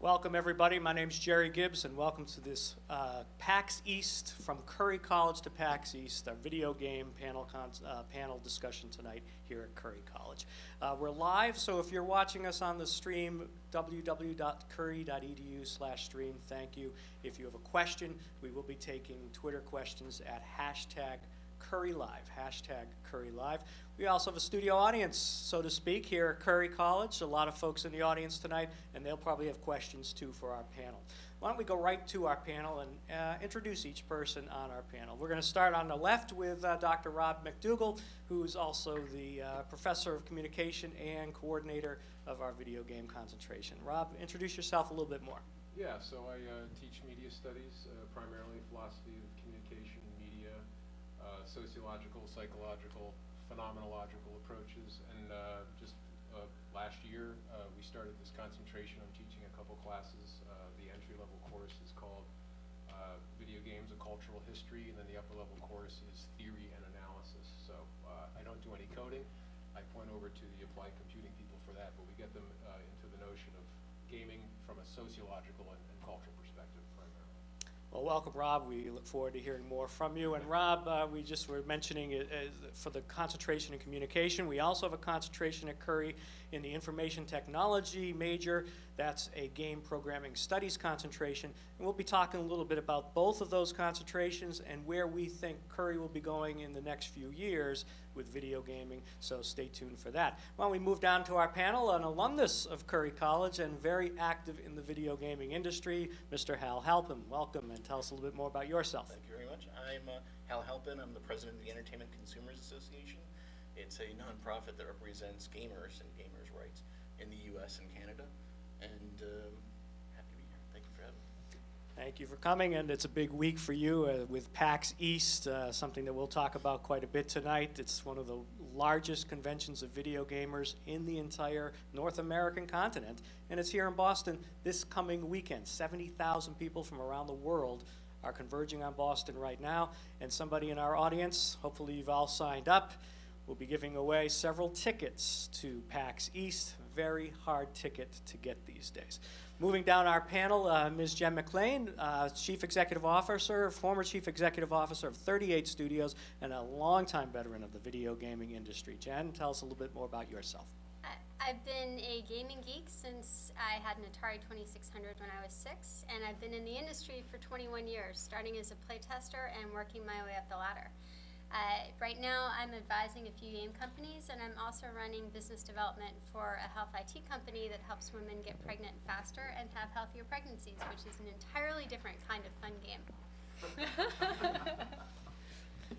Welcome, everybody. My name's Jerry Gibbs, and welcome to this PAX East, from Curry College to PAX East, our video game panel discussion tonight here at Curry College. We're live, so if you're watching us on the stream, www.curry.edu/stream, thank you. If you have a question, we will be taking Twitter questions at #CurryLive, #CurryLive. We also have a studio audience, so to speak, here at Curry College. A lot of folks in the audience tonight, and they'll probably have questions too for our panel. Why don't we go right to our panel and introduce each person on our panel. We're going to start on the left with Dr. Rob MacDougall, who's also the Professor of Communication and Coordinator of our video game concentration. Rob, introduce yourself a little bit more. Yeah, so I teach media studies, primarily philosophy of communication and media, sociological, psychological, phenomenological approaches, and just last year we started this concentration. I'm teaching a couple classes. The entry-level course is called Video Games, A Cultural History, and then the upper-level course is Theory and Analysis. So I don't do any coding. I point over to the applied computing people for that, but we get them into the notion of gaming from a sociological and cultural perspective primarily. Well, welcome, Rob. We look forward to hearing more from you. And Rob, we just were mentioning it for the concentration in communication. We also have a concentration at Curry in the information technology major. That's a game programming studies concentration. And we'll be talking a little bit about both of those concentrations and where we think Curry will be going in the next few years with video gaming, so stay tuned for that. Why don't we move down to our panel, an alumnus of Curry College and very active in the video gaming industry, Mr. Hal Halpin. Welcome, and tell us a little bit more about yourself. Thank you very much. I'm Hal Halpin. I'm the president of the Entertainment Consumers Association. It's a nonprofit that represents gamers and gamers' rights in the U.S. and Canada, and happy to be here. Thank you for having me. Thank you for coming, and it's a big week for you with PAX East, something that we'll talk about quite a bit tonight. It's one of the largest conventions of video gamers in the entire North American continent, and it's here in Boston this coming weekend. 70,000 people from around the world are converging on Boston right now, and somebody in our audience, hopefully you've all signed up, will be giving away several tickets to PAX East. Very hard ticket to get these days. Moving down our panel, Ms. Jen MacLean, Chief Executive Officer, former Chief Executive Officer of 38 Studios, and a longtime veteran of the video gaming industry. Jen, tell us a little bit more about yourself. I've been a gaming geek since I had an Atari 2600 when I was 6, and I've been in the industry for 21 years, starting as a playtester and working my way up the ladder. Right now, I'm advising a few game companies, and I'm also running business development for a health IT company that helps women get pregnant faster and have healthier pregnancies, which is an entirely different kind of fun game.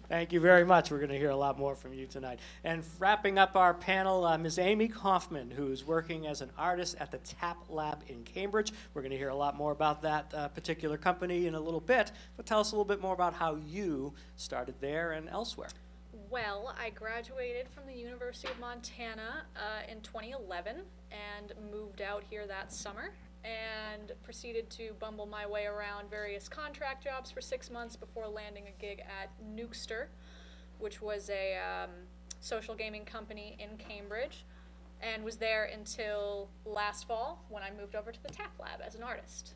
Thank you very much. We're going to hear a lot more from you tonight. And wrapping up our panel, Ms. Amy Kaufman, who's working as an artist at the TAP Lab in Cambridge. We're going to hear a lot more about that particular company in a little bit, but tell us a little bit more about how you started there and elsewhere. Well, I graduated from the University of Montana in 2011 and moved out here that summer and proceeded to bumble my way around various contract jobs for 6 months before landing a gig at Nukester, which was a social gaming company in Cambridge, and was there until last fall when I moved over to the TAP Lab as an artist.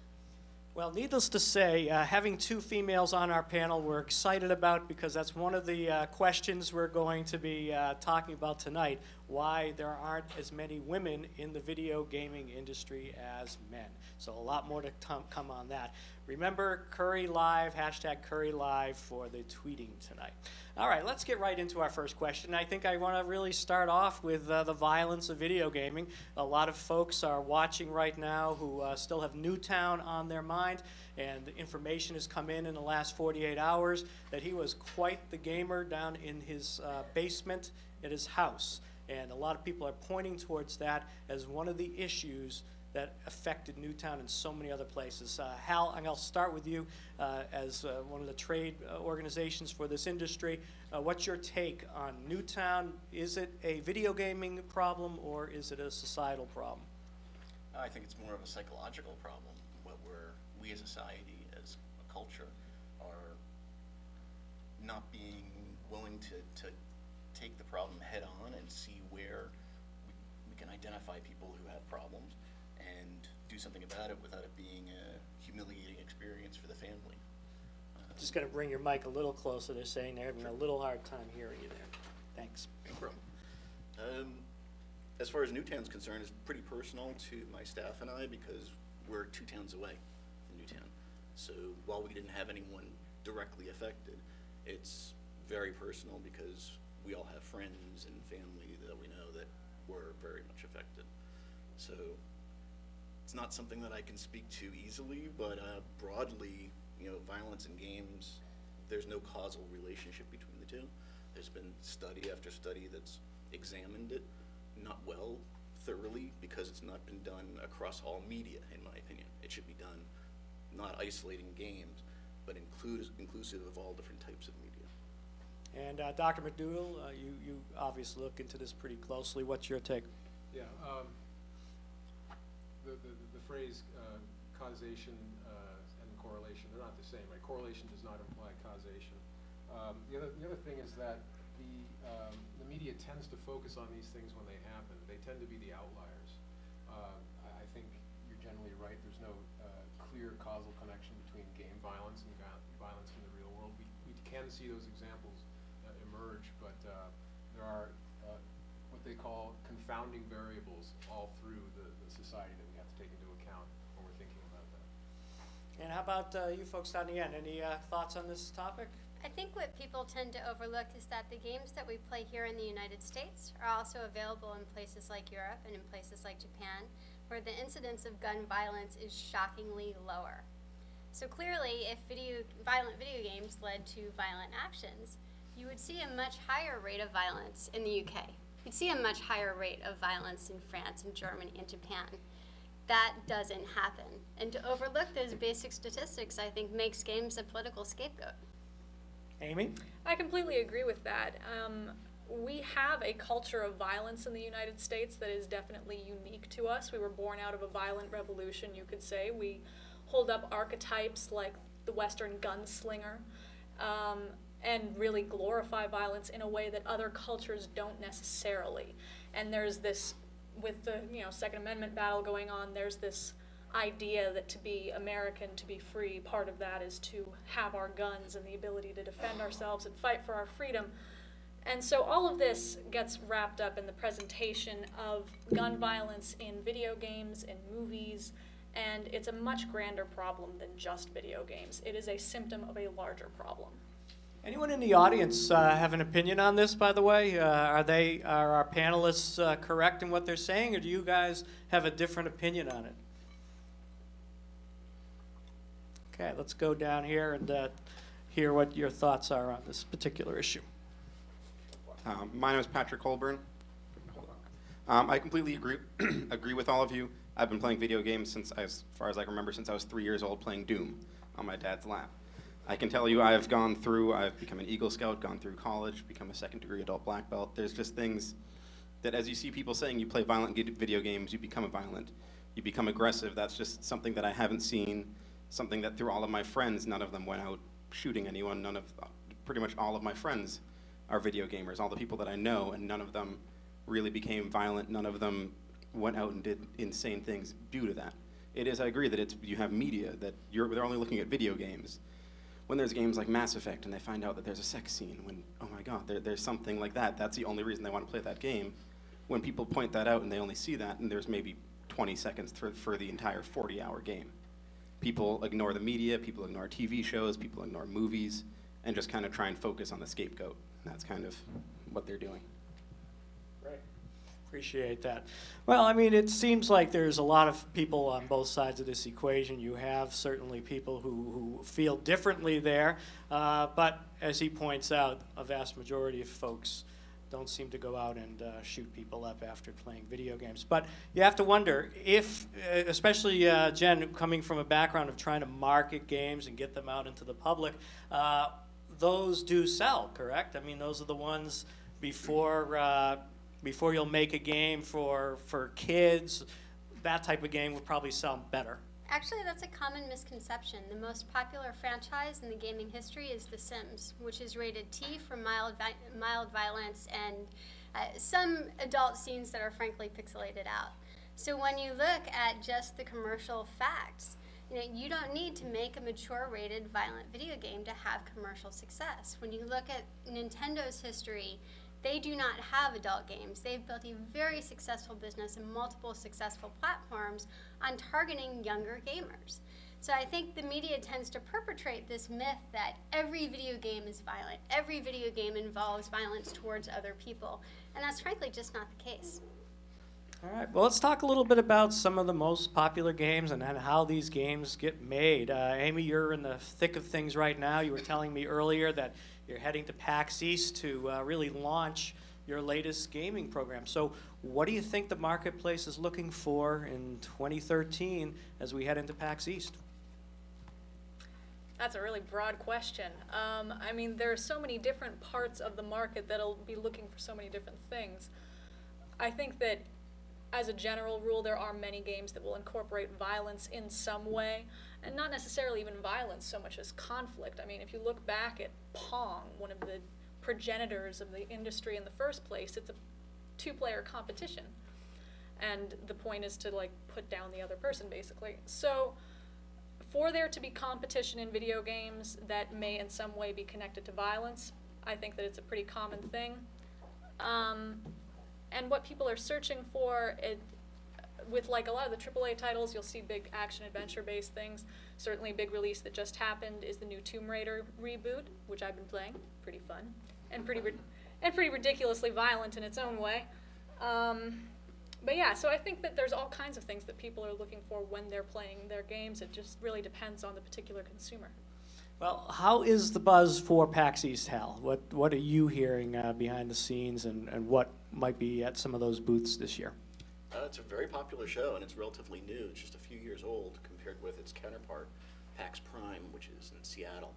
Well, needless to say, having two females on our panel we're excited about, because that's one of the questions we're going to be talking about tonight, why there aren't as many women in the video gaming industry as men. So a lot more to come on that. Remember, Curry Live, #CurryLive for the tweeting tonight. All right, let's get right into our first question. I think I want to really start off with the violence of video gaming. A lot of folks are watching right now who still have Newtown on their mind, and the information has come in the last 48 hours that he was quite the gamer down in his basement at his house. And a lot of people are pointing towards that as one of the issues that affected Newtown and so many other places. Hal, I'm going to start with you as one of the trade organizations for this industry. What's your take on Newtown? Is it a video gaming problem, or is it a societal problem? I think it's more of a psychological problem. We as a society, as a culture, are not being willing to take the problem head on and see where we can identify people who have problems and do something about it without it being a humiliating experience for the family. Just got to bring your mic a little closer. They're saying they're having a little hard time hearing you there. Thanks. No problem. As far as Newtown's concerned, it's pretty personal to my staff and I because we're 2 towns away from Newtown. So while we didn't have anyone directly affected, it's very personal because we all have friends and family that we know that were very much affected. So it's not something that I can speak to easily, but broadly, you know, violence in games, there's no causal relationship between the two. There's been study after study that's examined it, not well, thoroughly, because it's not been done across all media, in my opinion. It should be done not isolating games, but inclusive of all different types of media. And Dr. MacDougall, you obviously look into this pretty closely. What's your take? Yeah, the phrase causation and correlation, they're not the same, right? Correlation does not imply causation. The other thing is that the media tends to focus on these things when they happen. They tend to be the outliers. I think you're generally right. There's no clear causal connection between game violence and violence in the real world. We can see those examples emerge, but there are what they call confounding variables all through the society that we have to take into account when we're thinking about that. And how about you folks down the end? Any thoughts on this topic? I think what people tend to overlook is that the games that we play here in the United States are also available in places like Europe and in places like Japan, where the incidence of gun violence is shockingly lower. So clearly, if violent video games led to violent actions, you would see a much higher rate of violence in the UK. You'd see a much higher rate of violence in France and Germany and Japan. That doesn't happen. And to overlook those basic statistics, I think, makes games a political scapegoat. Amy? I completely agree with that. We have a culture of violence in the United States that is definitely unique to us. We were born out of a violent revolution, you could say. We hold up archetypes like the Western gunslinger and really glorify violence in a way that other cultures don't necessarily. And there's this, with the Second Amendment battle going on, there's this idea that to be American, to be free, part of that is to have our guns and the ability to defend ourselves and fight for our freedom. And so all of this gets wrapped up in the presentation of gun violence in video games, in movies, and it's a much grander problem than just video games. It is a symptom of a larger problem. Anyone in the audience have an opinion on this, by the way? Are our panelists correct in what they're saying, or do you guys have a different opinion on it? Okay, let's go down here and hear what your thoughts are on this particular issue. My name is Patrick Colburn. I completely agree with all of you. I've been playing video games since, as far as I can remember, since I was 3 years old, playing Doom on my dad's lap. I can tell you I've become an Eagle Scout, gone through college, become a second-degree adult black belt. There's just things that, as you see people saying, you play violent video games, you become violent, you become aggressive. That's just something that I haven't seen, something that through all of my friends, none of them went out shooting anyone. Pretty much all of my friends are video gamers, all the people that I know, and none of them really became violent. None of them went out and did insane things due to that. I agree that you have media that they're only looking at video games. When there's games like Mass Effect and they find out that there's a sex scene, when, oh my God, there's something like that, that's the only reason they want to play that game. When people point that out and they only see that, and there's maybe 20 seconds for the entire 40-hour game. People ignore the media, people ignore TV shows, people ignore movies, and just kind of try and focus on the scapegoat. That's kind of what they're doing. Right. Appreciate that. Well, I mean, it seems like there's a lot of people on both sides of this equation. You have certainly people who feel differently there, but as he points out, a vast majority of folks don't seem to go out and shoot people up after playing video games. But you have to wonder if, especially Jen, coming from a background of trying to market games and get them out into the public, those do sell, correct? I mean, those are the ones before you'll make a game for kids, that type of game would probably sell better. Actually, that's a common misconception. The most popular franchise in the gaming history is The Sims, which is rated T for mild violence and some adult scenes that are frankly pixelated out. So when you look at just the commercial facts, you don't need to make a mature rated violent video game to have commercial success. When you look at Nintendo's history, they do not have adult games. They've built a very successful business and multiple successful platforms on targeting younger gamers. So I think the media tends to perpetrate this myth that every video game is violent. Every video game involves violence towards other people. And that's frankly just not the case. All right, well, let's talk a little bit about some of the most popular games and how these games get made. Amy, you're in the thick of things right now. You were telling me earlier that you're heading to PAX East to really launch your latest gaming program. So what do you think the marketplace is looking for in 2013 as we head into PAX East? That's a really broad question. I mean, there are so many different parts of the market that'll be looking for so many different things. I think that as a general rule, there are many games that will incorporate violence in some way, and not necessarily even violence so much as conflict. I mean, if you look back at Pong, one of the progenitors of the industry in the first place, it's a two-player competition. And the point is to, like, put down the other person, basically. So for there to be competition in video games that may in some way be connected to violence, I think that it's a pretty common thing. And what people are searching for, with like a lot of the AAA titles, you'll see big action-adventure-based things. Certainly a big release that just happened is the new Tomb Raider reboot, which I've been playing. Pretty fun. And pretty ridiculously violent in its own way. But yeah, so I think that there's all kinds of things that people are looking for when they're playing their games. It just really depends on the particular consumer. Well, how is the buzz for PAX East, Hal? What are you hearing behind the scenes, and what might be at some of those booths this year? It's a very popular show, and it's relatively new. It's just a few years old compared with its counterpart, PAX Prime, which is in Seattle,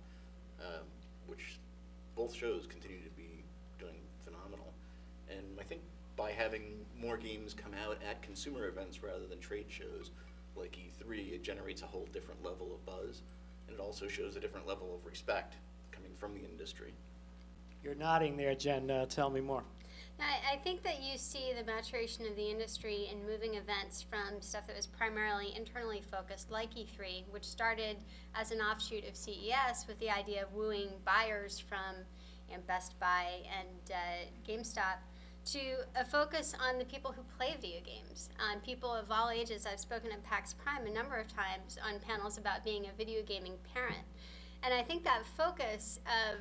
which both shows continue to be doing phenomenal. And I think by having more games come out at consumer events rather than trade shows like E3, it generates a whole different level of buzz. And it also shows a different level of respect coming from the industry. You're nodding there, Jen. Tell me more. I think that you see the maturation of the industry in moving events from stuff that was primarily internally focused, like E3, which started as an offshoot of CES with the idea of wooing buyers from Best Buy and GameStop, to a focus on the people who play video games, on people of all ages. I've spoken at PAX Prime a number of times on panels about being a video gaming parent. And I think that focus of,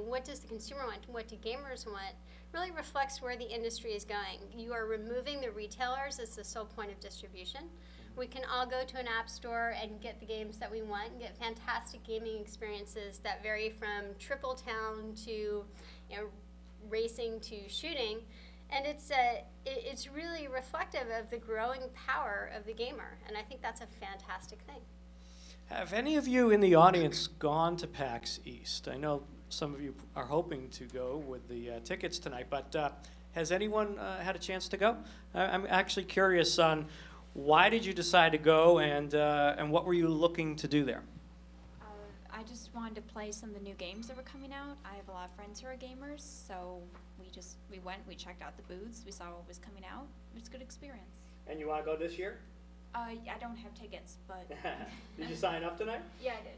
what does the consumer want, what do gamers want, really reflects where the industry is going. You are removing the retailers as the sole point of distribution. We can all go to an app store and get the games that we want and get fantastic gaming experiences that vary from Triple Town to, racing to shooting, and it's really reflective of the growing power of the gamer, and I think that's a fantastic thing. Have any of you in the audience gone to PAX East? I know some of you are hoping to go with the tickets tonight, but has anyone had a chance to go? I'm actually curious on why did you decide to go, and what were you looking to do there? I just wanted to play some of the new games that were coming out. I have a lot of friends who are gamers, so we went, we checked out the booths, we saw what was coming out. It was a good experience. And you want to go this year? I don't have tickets, but... Did you sign up tonight? Yeah, I did.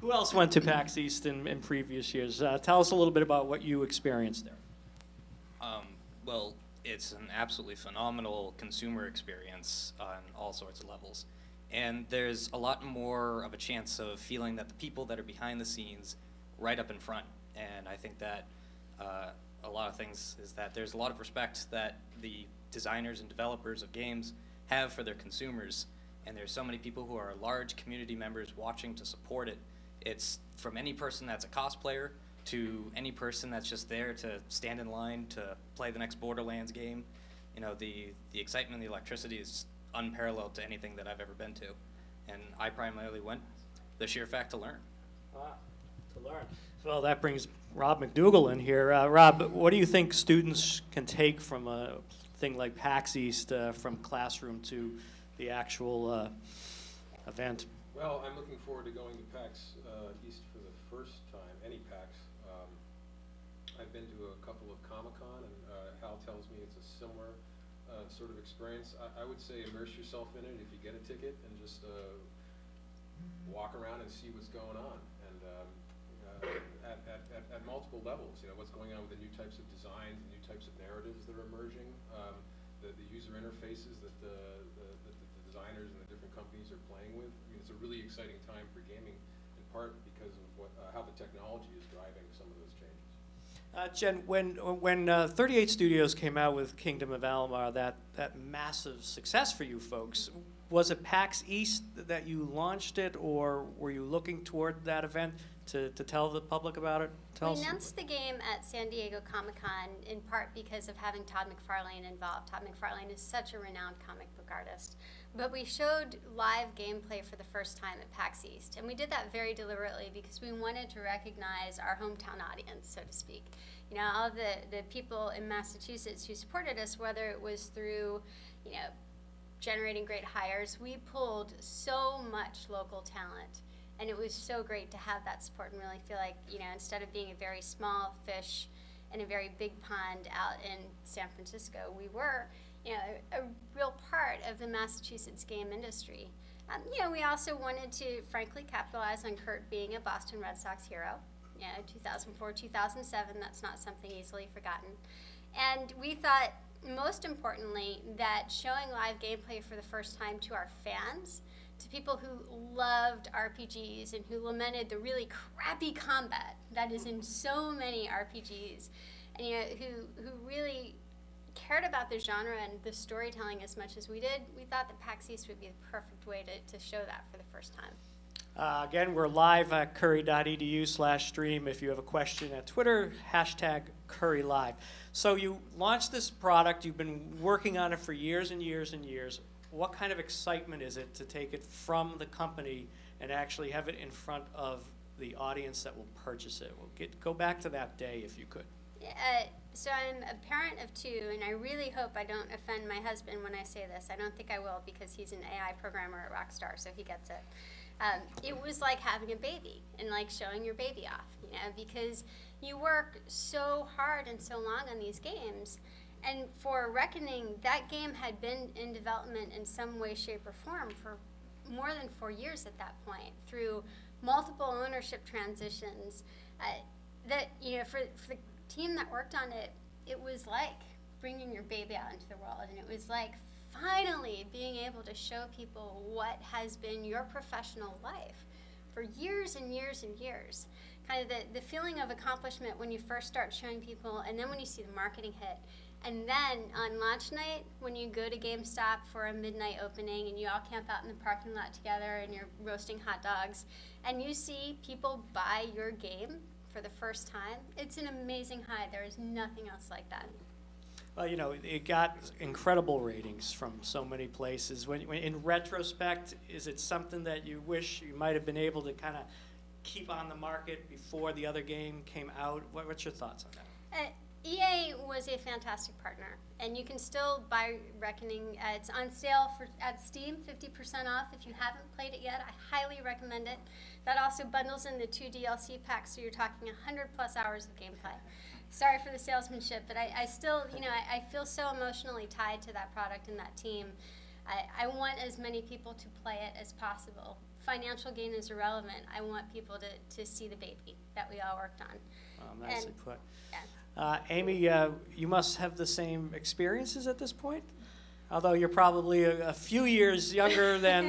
Who else went to PAX East in previous years? Tell us a little bit about what you experienced there. Well, it's an absolutely phenomenal consumer experience on all sorts of levels. And there's a lot more of a chance of feeling that the people that are behind the scenes right up in front. And I think that a lot of things is that there's a lot of respect that the designers and developers of games have for their consumers. And there's so many people who are large community members watching to support it. It's from any person that's a cosplayer to any person that's just there to stand in line to play the next Borderlands game. The excitement and the electricity is unparalleled to anything that I've ever been to. And I primarily went the sheer fact to learn. To learn. Well, that brings Rob MacDougall in here. Rob, what do you think students can take from a thing like PAX East, from classroom to the actual event? Well, I'm looking forward to going to PAX East for the first time, any PAX. I've been to a couple of Comic-Con, and Hal tells me it's a similar sort of experience, I would say immerse yourself in it if you get a ticket and just walk around and see what's going on. And at multiple levels, you know, what's going on with the new types of designs, the new types of narratives that are emerging, the user interfaces that the designers and the different companies are playing with. I mean, it's a really exciting time for gaming, in part because of how the technology is driving some of those changes. Jen, when 38 Studios came out with Kingdom of Amalur, that massive success for you folks, was it PAX East that you launched it, or were you looking toward that event to tell the public about it? We announced the game at San Diego Comic-Con in part because of having Todd McFarlane involved. Todd McFarlane is such a renowned comic book artist. But we showed live gameplay for the first time at PAX East, and we did that very deliberately because we wanted to recognize our hometown audience, so to speak. You know, all of the people in Massachusetts who supported us, whether it was through, you know, generating great hires, we pulled so much local talent. And it was so great to have that support and really feel like, you know, instead of being a very small fish in a very big pond out in San Francisco, we were, you know, a real part of the Massachusetts game industry. You know, we also wanted to, frankly, capitalize on Kurt being a Boston Red Sox hero. You know, 2004, 2007, that's not something easily forgotten. And we thought, most importantly, that showing live gameplay for the first time to our fans, to people who loved RPGs and who lamented the really crappy combat that is in so many RPGs, and you know, who really cared about the genre and the storytelling as much as we did, we thought that PAX East would be the perfect way to show that for the first time. Again, we're live at curry.edu/stream. If you have a question at Twitter, #CurryLive. So you launched this product. You've been working on it for years and years and years. What kind of excitement is it to take it from the company and actually have it in front of the audience that will purchase it? We'll go back to that day if you could. So I'm a parent of two, and I really hope I don't offend my husband when I say this. I don't think I will, because he's an AI programmer at Rockstar, so he gets it. It was like having a baby and like showing your baby off, you know, because you work so hard and so long on these games. And for Reckoning, that game had been in development in some way, shape, or form for more than 4 years at that point, through multiple ownership transitions. That, you know, for the team that worked on it, it was like bringing your baby out into the world, and it was like finally being able to show people what has been your professional life for years and years and years. Kind of the feeling of accomplishment when you first start showing people, and then when you see the marketing hit. And then on launch night, when you go to GameStop for a midnight opening and you all camp out in the parking lot together and you're roasting hot dogs, and you see people buy your game for the first time, it's an amazing high. There is nothing else like that. Well, you know, it got incredible ratings from so many places. When in retrospect, is it something that you wish you might have been able to kind of keep on the market before the other game came out? What's your thoughts on that? EA was a fantastic partner, and you can still buy Reckoning. It's on sale at Steam, 50% off. If you haven't played it yet, I highly recommend it. That also bundles in the 2 DLC packs, so you're talking 100+ hours of gameplay. Sorry for the salesmanship, but I still, you know, I feel so emotionally tied to that product and that team. I want as many people to play it as possible. Financial gain is irrelevant. I want people to see the baby that we all worked on. Nicely put. Yeah. Amy, you must have the same experiences at this point, although you're probably a few years younger than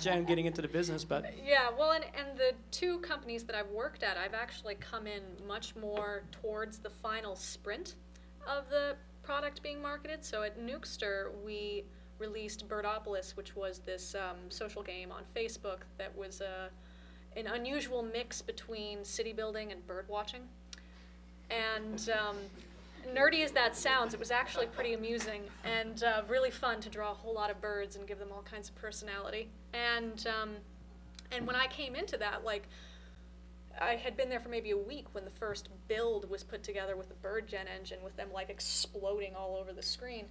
Jen getting into the business. But yeah, well, and the two companies that I've worked at, I've actually come in much more towards the final sprint of the product being marketed. So at Nukester, we released Birdopolis, which was this social game on Facebook that was an unusual mix between city building and bird watching. And nerdy as that sounds, it was actually pretty amusing and really fun to draw a whole lot of birds and give them all kinds of personality. And when I came into that, like, I had been there for maybe a week when the first build was put together with the bird gen engine, with them like exploding all over the screen.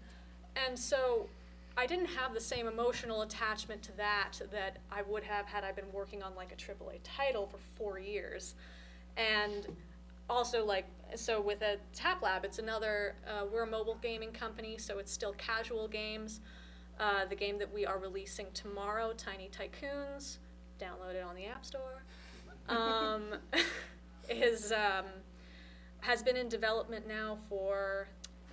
And so I didn't have the same emotional attachment to that I would have had I been working on like a AAA title for 4 years. And also, like, so with a Tap Lab, it's another, we're a mobile gaming company, so it's still casual games. The game that we are releasing tomorrow, Tiny Tycoons, download it on the App Store, has been in development now for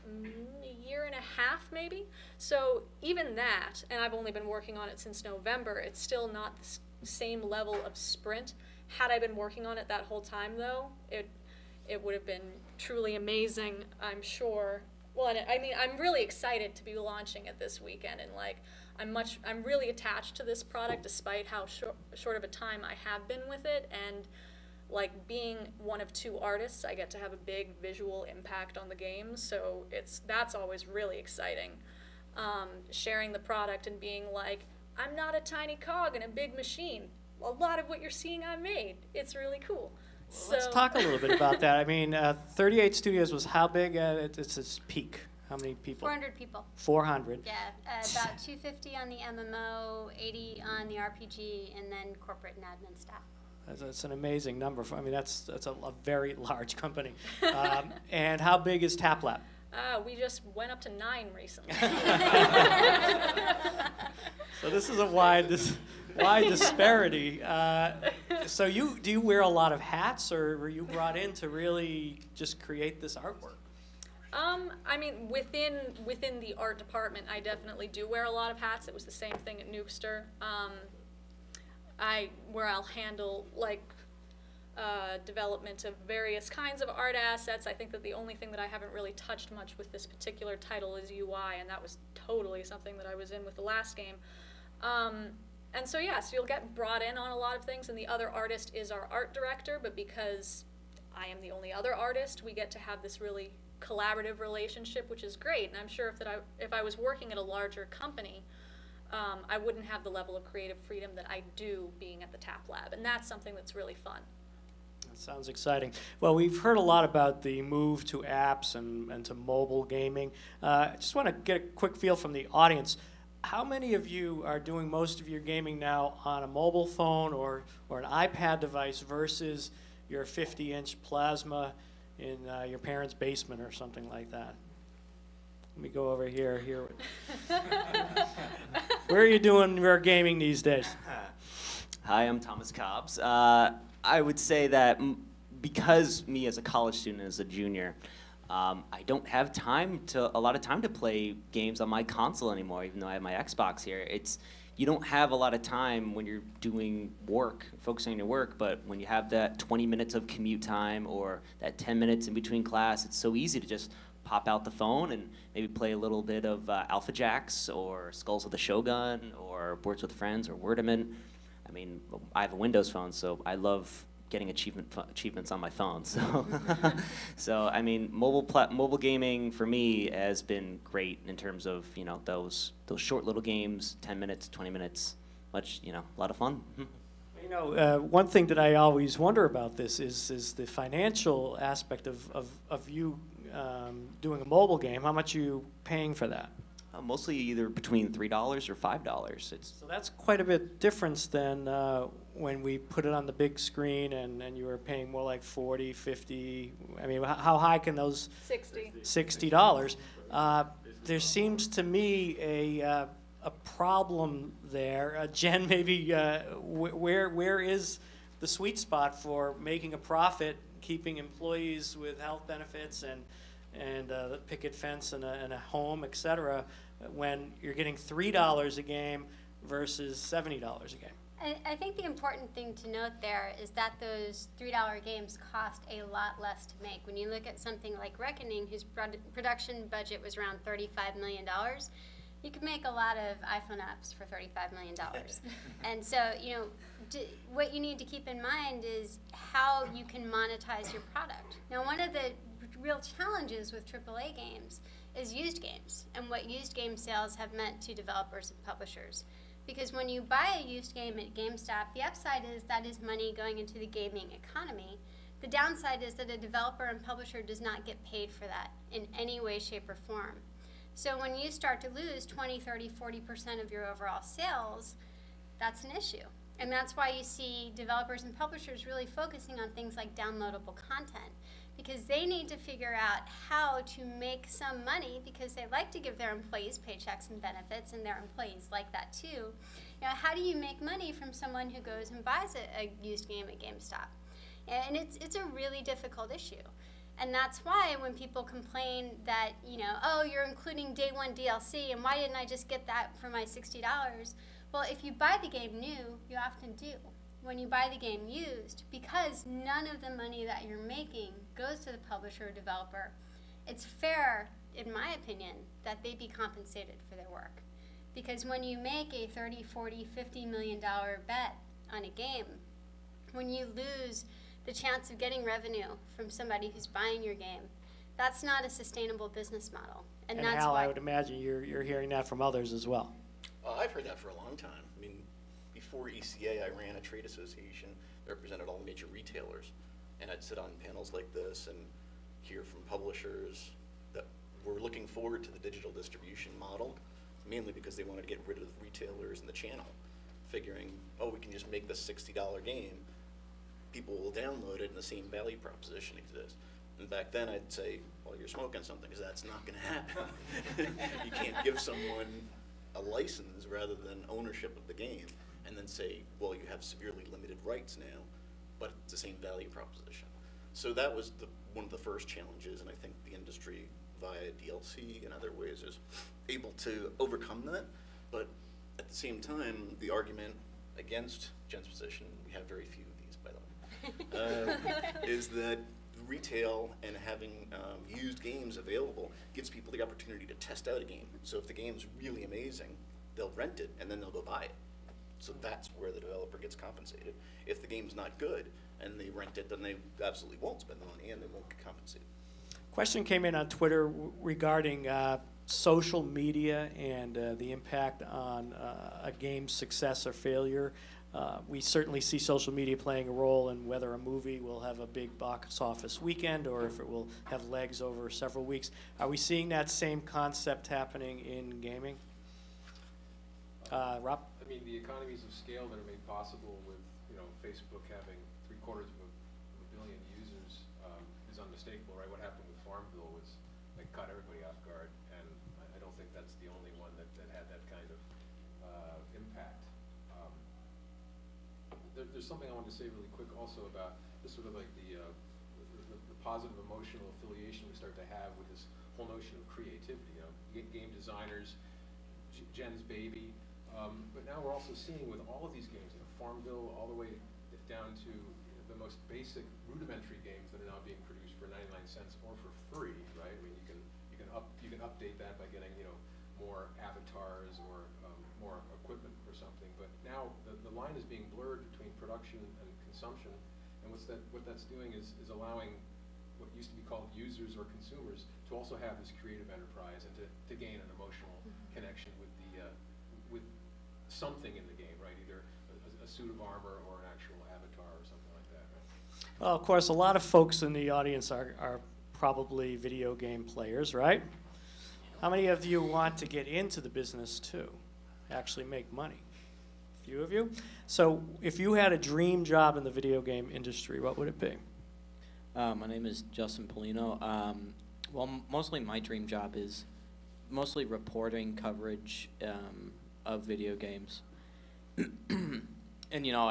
a year and a half, maybe. So even that, and I've only been working on it since November, it's still not the same level of sprint. Had I been working on it that whole time, though, it would have been truly amazing, I'm sure. Well, and I mean, I'm really excited to be launching it this weekend, and like, I'm really attached to this product despite how short of a time I have been with it, and like being one of 2 artists, I get to have a big visual impact on the game, so that's always really exciting. Sharing the product and being like, I'm not a tiny cog in a big machine. A lot of what you're seeing I made. It's really cool. Well, let's talk a little bit about that. I mean, 38 Studios was how big at its peak? How many people? 400 people. 400. Yeah, about 250 on the MMO, 80 on the RPG, and then corporate and admin staff. That's an amazing number. I mean, that's a very large company. And how big is Tap Lab? We just went up to 9 recently. So this is a wide disparity. So do you wear a lot of hats, or were you brought in to really just create this artwork? I mean, within the art department, I definitely do wear a lot of hats. It was the same thing at Nookster. Where I'll handle like development of various kinds of art assets. I think that the only thing that I haven't really touched much with this particular title is UI, and that was totally something that I was in with the last game. And so yeah, so you'll get brought in on a lot of things, and the other artist is our art director, but because I am the only other artist, we get to have this really collaborative relationship, which is great. And I'm sure if I was working at a larger company, I wouldn't have the level of creative freedom that I do being at the Tap Lab, and that's something that's really fun. That sounds exciting. Well, we've heard a lot about the move to apps and to mobile gaming. I just want to get a quick feel from the audience. How many of you are doing most of your gaming now on a mobile phone or an iPad device versus your 50-inch plasma in your parents' basement or something like that? Let me go over here. Where are you doing your gaming these days? Hi, I'm Thomas Cobbs. I would say that because me as a college student, as a junior, I don't have a lot of time to play games on my console anymore, even though I have my Xbox here. You don't have a lot of time when you're doing work, focusing on your work, but when you have that 20 minutes of commute time or that 10 minutes in between class, it's so easy to just pop out the phone and maybe play a little bit of Alpha Jacks or Skulls of the Shogun or Words with Friends or Wordament. I mean, I have a Windows phone, so I love getting achievements on my phone. So, so I mean, mobile gaming for me has been great in terms of those short little games, 10 minutes, 20 minutes, a lot of fun. One thing that I always wonder about this is the financial aspect of you doing a mobile game. How much are you paying for that? Mostly either between $3 or $5. So that's quite a bit difference than when we put it on the big screen and you were paying more like 40, 50. I mean, how high can those? $60. There seems to me a problem there. Jen, maybe where is the sweet spot for making a profit, keeping employees with health benefits and the picket fence and a home, et cetera, when you're getting $3 a game versus $70 a game? I think the important thing to note there is that those $3 games cost a lot less to make. When you look at something like Reckoning, whose production budget was around $35 million, you could make a lot of iPhone apps for $35 million. And so, what you need to keep in mind is how you can monetize your product. Now, one of the real challenges with AAA games is used games and what used game sales have meant to developers and publishers. Because when you buy a used game at GameStop, the upside is that is money going into the gaming economy. The downside is that a developer and publisher does not get paid for that in any way, shape, or form. So when you start to lose 20, 30, 40% of your overall sales, that's an issue. And that's why you see developers and publishers really focusing on things like downloadable content. because they need to figure out how to make some money, because they like to give their employees paychecks and benefits, and their employees like that too. You know, how do you make money from someone who goes and buys a used game at GameStop? And it's a really difficult issue. And that's why when people complain that, you know, oh, you're including day one DLC, and why didn't I just get that for my $60? Well, if you buy the game new, you often do. When you buy the game used, because none of the money that you're making goes to the publisher or developer, it's fair, in my opinion, that they be compensated for their work. Because when you make a $30, $40, $50 million bet on a game, when you lose the chance of getting revenue from somebody who's buying your game, that's not a sustainable business model. And that's Hal, why I would imagine you're hearing that from others as well. I've heard that for a long time. I mean, before ECA, I ran a trade association that represented all the major retailers, and I'd sit on panels like this and hear from publishers that were looking forward to the digital distribution model, mainly because they wanted to get rid of the retailers and the channel, figuring, oh, we can just make this $60 game, people will download it, and the same value proposition exists. And back then I'd say, well, you're smoking something, because that's not going to happen. You can't give someone a license rather than ownership of the game and then say, well, you have severely limited rights now, but it's the same value proposition. So that was one of the first challenges, and I think the industry via DLC and other ways is able to overcome that. But at the same time, the argument against Jen's position, we have very few of these, by the way, is that retail and having used games available gives people the opportunity to test out a game. So if the game's really amazing, they'll rent it and then they'll go buy it. So that's where the developer gets compensated. If the game's not good and they rent it, then they absolutely won't spend the money and they won't get compensated. Question came in on Twitter regarding social media and the impact on a game's success or failure. We certainly see social media playing a role in whether a movie will have a big box office weekend or if it will have legs over several weeks. Are we seeing that same concept happening in gaming? Rob? I mean, the economies of scale that are made possible with, you know, Facebook having 3/4 of a billion users is unmistakable, right? What happened with Farmville was it caught everybody off guard, and I don't think that's the only one that had that kind of impact. There's something I wanted to say really quick also about this sort of like the positive emotional affiliation we start to have with this whole notion of creativity. You know, game designers, Jen's baby. But now we're also seeing with all of these games, you know, Farmville all the way down to the most basic rudimentary games that are now being produced for 99 cents or for free, right? I mean, you can update that by getting, you know, more avatars or more equipment or something. But now the line is being blurred between production and consumption, and what that's doing is allowing what used to be called users or consumers to also have this creative enterprise and to gain an emotional connection with the with something in the game, right? Either a suit of armor or an actual avatar or something like that, right? Well, of course, a lot of folks in the audience are probably video game players, right? How many of you want to get into the business too, actually make money? A few of you. So if you had a dream job in the video game industry, what would it be? My name is Justin Polino. Well, mostly my dream job is mostly reporting coverage of video games. And you know,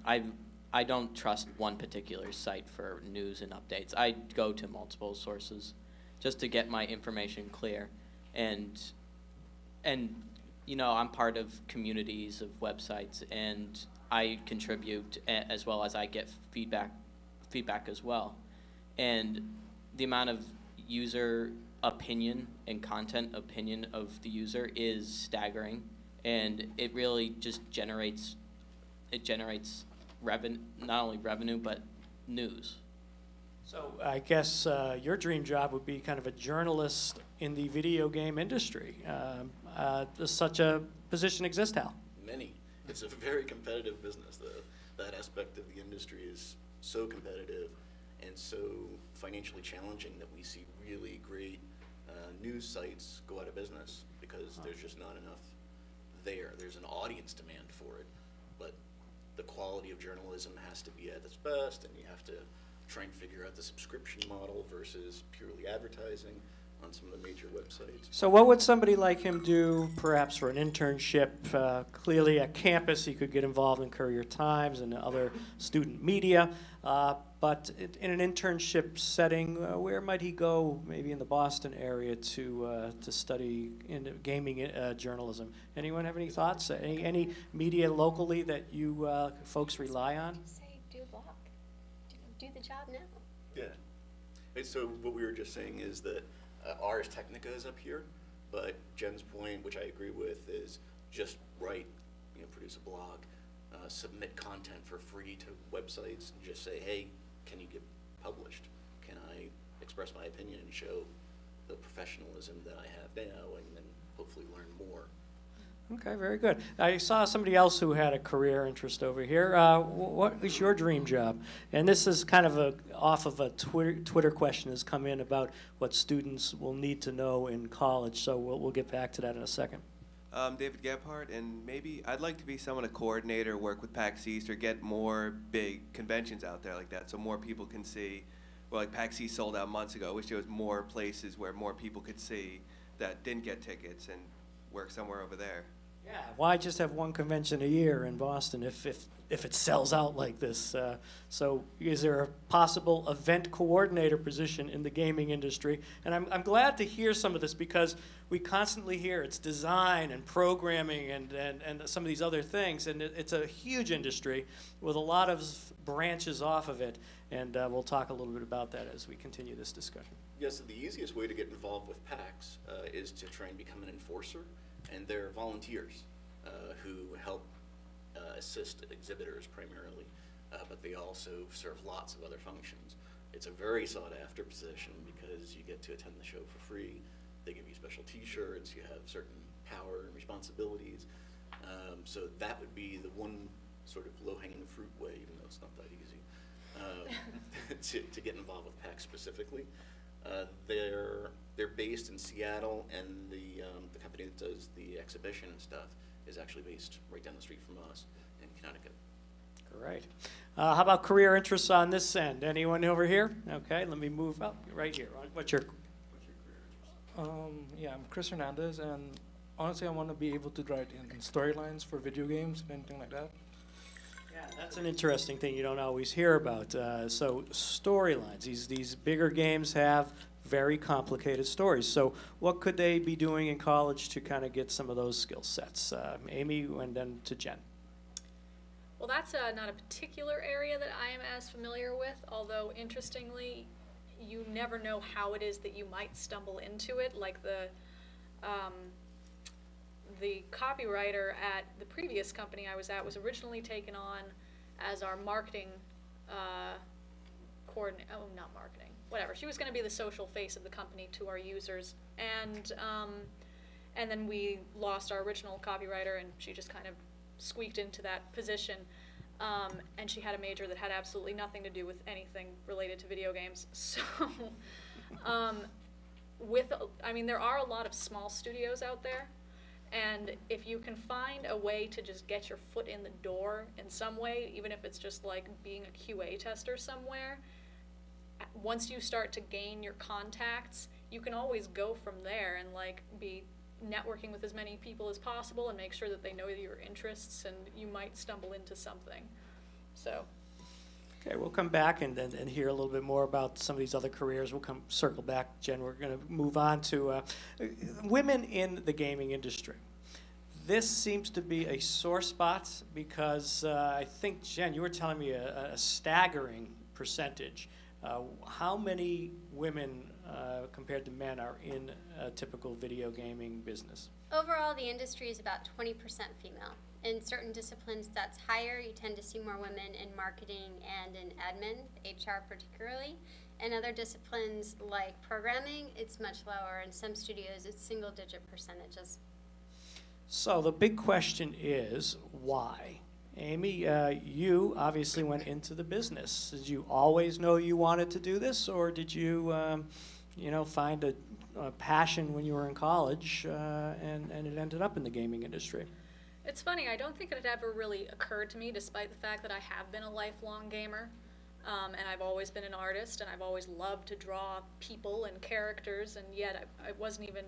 I don't trust one particular site for news and updates. I go to multiple sources just to get my information clear. And you know, I'm part of communities of websites, and I contribute as well as I get feedback as well. And the amount of user opinion and content opinion of the user is staggering, and it really just generates revenue, not only revenue but news. So I guess your dream job would be kind of a journalist in the video game industry. Does such a position exist, Hal? Many. It's a very competitive business. That aspect of the industry is so competitive and so financially challenging that we see really great news sites go out of business because there's just not enough there. There's an audience demand for it, but the quality of journalism has to be at its best, and you have to trying to figure out the subscription model versus purely advertising on some of the major websites. So what would somebody like him do, perhaps for an internship? Clearly at campus he could get involved in Courier Times and other student media, but in an internship setting, where might he go, maybe in the Boston area, to study in gaming journalism? Anyone have any thoughts? Any media locally that you folks rely on? Say, do a blog. Do the job now. Yeah. And so what we were just saying is that Ars Technica is up here, but Jen's point, which I agree with, is just write, produce a blog, submit content for free to websites, and just say, hey, can you get published? Can I express my opinion and show the professionalism that I have now, and then hopefully learn more? Okay, very good. I saw somebody else who had a career interest over here. What is your dream job? And this is kind of off of a Twitter question has come in about what students will need to know in college. So we'll get back to that in a second. David Gebhardt, and maybe I'd like to be someone, a coordinator, work with PAX East, or get more big conventions out there like that, so more people can see. Well, like PAX East sold out months ago. I wish there was more places where more people could see that didn't get tickets and work somewhere over there. Yeah, why just have one convention a year in Boston if it sells out like this? So is there a possible event coordinator position in the gaming industry? And I'm glad to hear some of this, because we constantly hear it's design and programming and some of these other things, and it's a huge industry with a lot of branches off of it, and we'll talk a little bit about that as we continue this discussion. Yes, the easiest way to get involved with PAX is to try and become an enforcer. And they're volunteers who help assist exhibitors primarily, but they also serve lots of other functions. It's a very sought-after position because you get to attend the show for free. They give you special T-shirts. You have certain power and responsibilities. So that would be the one sort of low-hanging fruit way, even though it's not that easy, to get involved with PAX specifically. They're based in Seattle, and the company that does the exhibition and stuff is actually based right down the street from us in Connecticut. Great. How about career interests on this end? Anyone over here? Okay, let me move up right here. What's your career interest? Yeah, I'm Chris Hernandez, and honestly, I want to be able to write in storylines for video games and anything like that. Yeah, that's an interesting thing you don't always hear about. So storylines, these bigger games have very complicated stories. So what could they be doing in college to kind of get some of those skill sets? Amy, and then to Jen. Well, that's not a particular area that I am as familiar with, although interestingly, you never know how it is that you might stumble into it. Like the copywriter at the previous company I was at was originally taken on as our marketing coordinator. Oh, not marketing. Whatever. She was going to be the social face of the company to our users, and then we lost our original copywriter, and she just kind of squeaked into that position. And she had a major that had absolutely nothing to do with anything related to video games. So, there are a lot of small studios out there, and if you can find a way to just get your foot in the door in some way, even if it's just like being a QA tester somewhere, once you start to gain your contacts, you can always go from there and like be networking with as many people as possible and make sure that they know your interests, and you might stumble into something. So. Okay, we'll come back and hear a little bit more about some of these other careers. We'll circle back, Jen. We're going to move on to women in the gaming industry. This seems to be a sore spot because I think, Jen, you were telling me a staggering percentage. How many women compared to men are in a typical video gaming business? Overall, the industry is about 20% female. In certain disciplines, that's higher. You tend to see more women in marketing and in admin, HR particularly. In other disciplines like programming, it's much lower. In some studios, it's single-digit percentages. So the big question is, why? Amy, you obviously went into the business. Did you always know you wanted to do this, or did you, find a passion when you were in college, and it ended up in the gaming industry? It's funny, I don't think it had ever really occurred to me, despite the fact that I have been a lifelong gamer. And I've always been an artist, and I've always loved to draw people and characters, and yet I wasn't even,